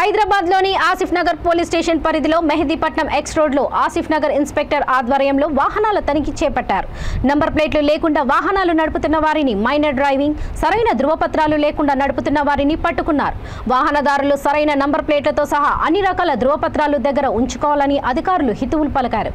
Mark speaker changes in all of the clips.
Speaker 1: హైదరాబాద్ లోని Asif Nagar police station పరిధిలో Mehdipatnam X road లో ఆసిఫ్ నగర్ ఇన్స్పెక్టర్ ఆధ్వర్యంలో వాహనాల తనిఖీ చేపట్టారు. నంబర్ ప్లేట్లు లేకుండా వాహనాలు నడుపుతున్న వారిని, మైనర్ డ్రైవింగ్, సరైన ధృవపత్రాలు లేకుండా నడుపుతున్న వారిని పట్టుకున్నారు. వాహనదారులు సరైన నంబర్ ప్లేట్లతో సహా అన్ని రకాల ధృవపత్రాలు దగ్గర ఉంచుకోవాలని అధికారులు హితవులు పలికారు.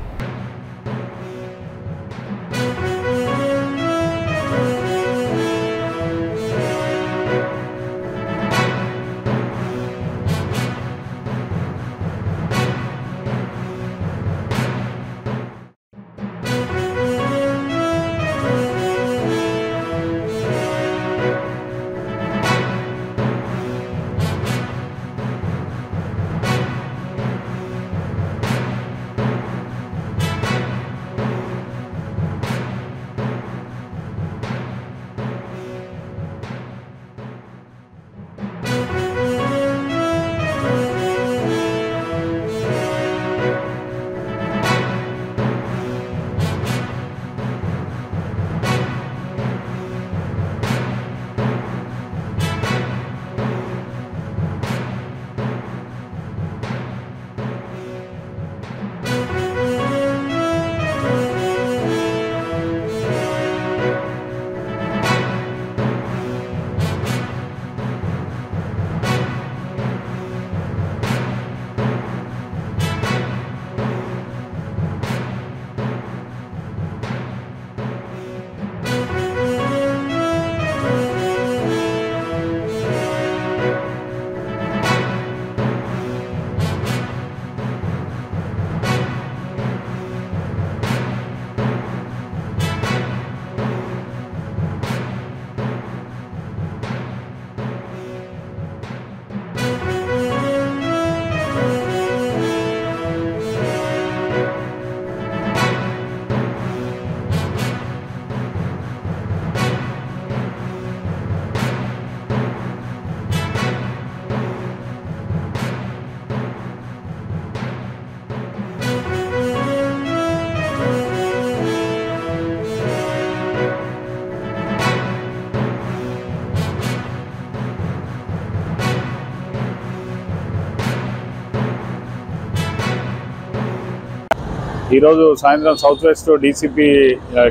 Speaker 2: ఈరోజు సాయంత్రం సౌత్ వెస్ట్ డీసీపీ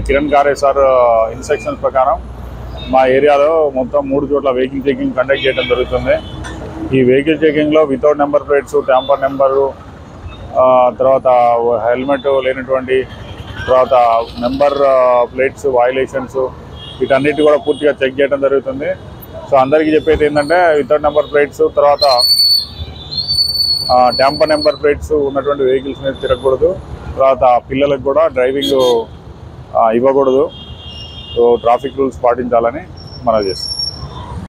Speaker 2: కిరణ్ గారే సార్ ఇన్స్ట్రక్షన్స్ ప్రకారం మా ఏరియాలో మొత్తం 3 చోట్ల వెహికల్ చెకింగ్ కండక్ట్ చేయడం జరుగుతుంది. ఈ వెహికల్ చెకింగ్లో without number plates, tamper number, తర్వాత హెల్మెట్ లేనటువంటి, తర్వాత నెంబర్ ప్లేట్స్ వైలేషన్స్, వీటన్నిటి కూడా పూర్తిగా చెక్ చేయడం జరుగుతుంది. సో అందరికీ చెప్పేది ఏంటంటే వితౌట్ నెంబర్ ప్లేట్స్, తర్వాత ట్యాంపర్ నెంబర్ ప్లేట్స్ ఉన్నటువంటి వెహికల్స్ మీద తిరగకూడదు. తర్వాత పిల్లలకు కూడా డ్రైవింగ్ ఇవ్వకూడదు. సో ట్రాఫిక్ రూల్స్ పాటించాలని మనవి చేస్తాం.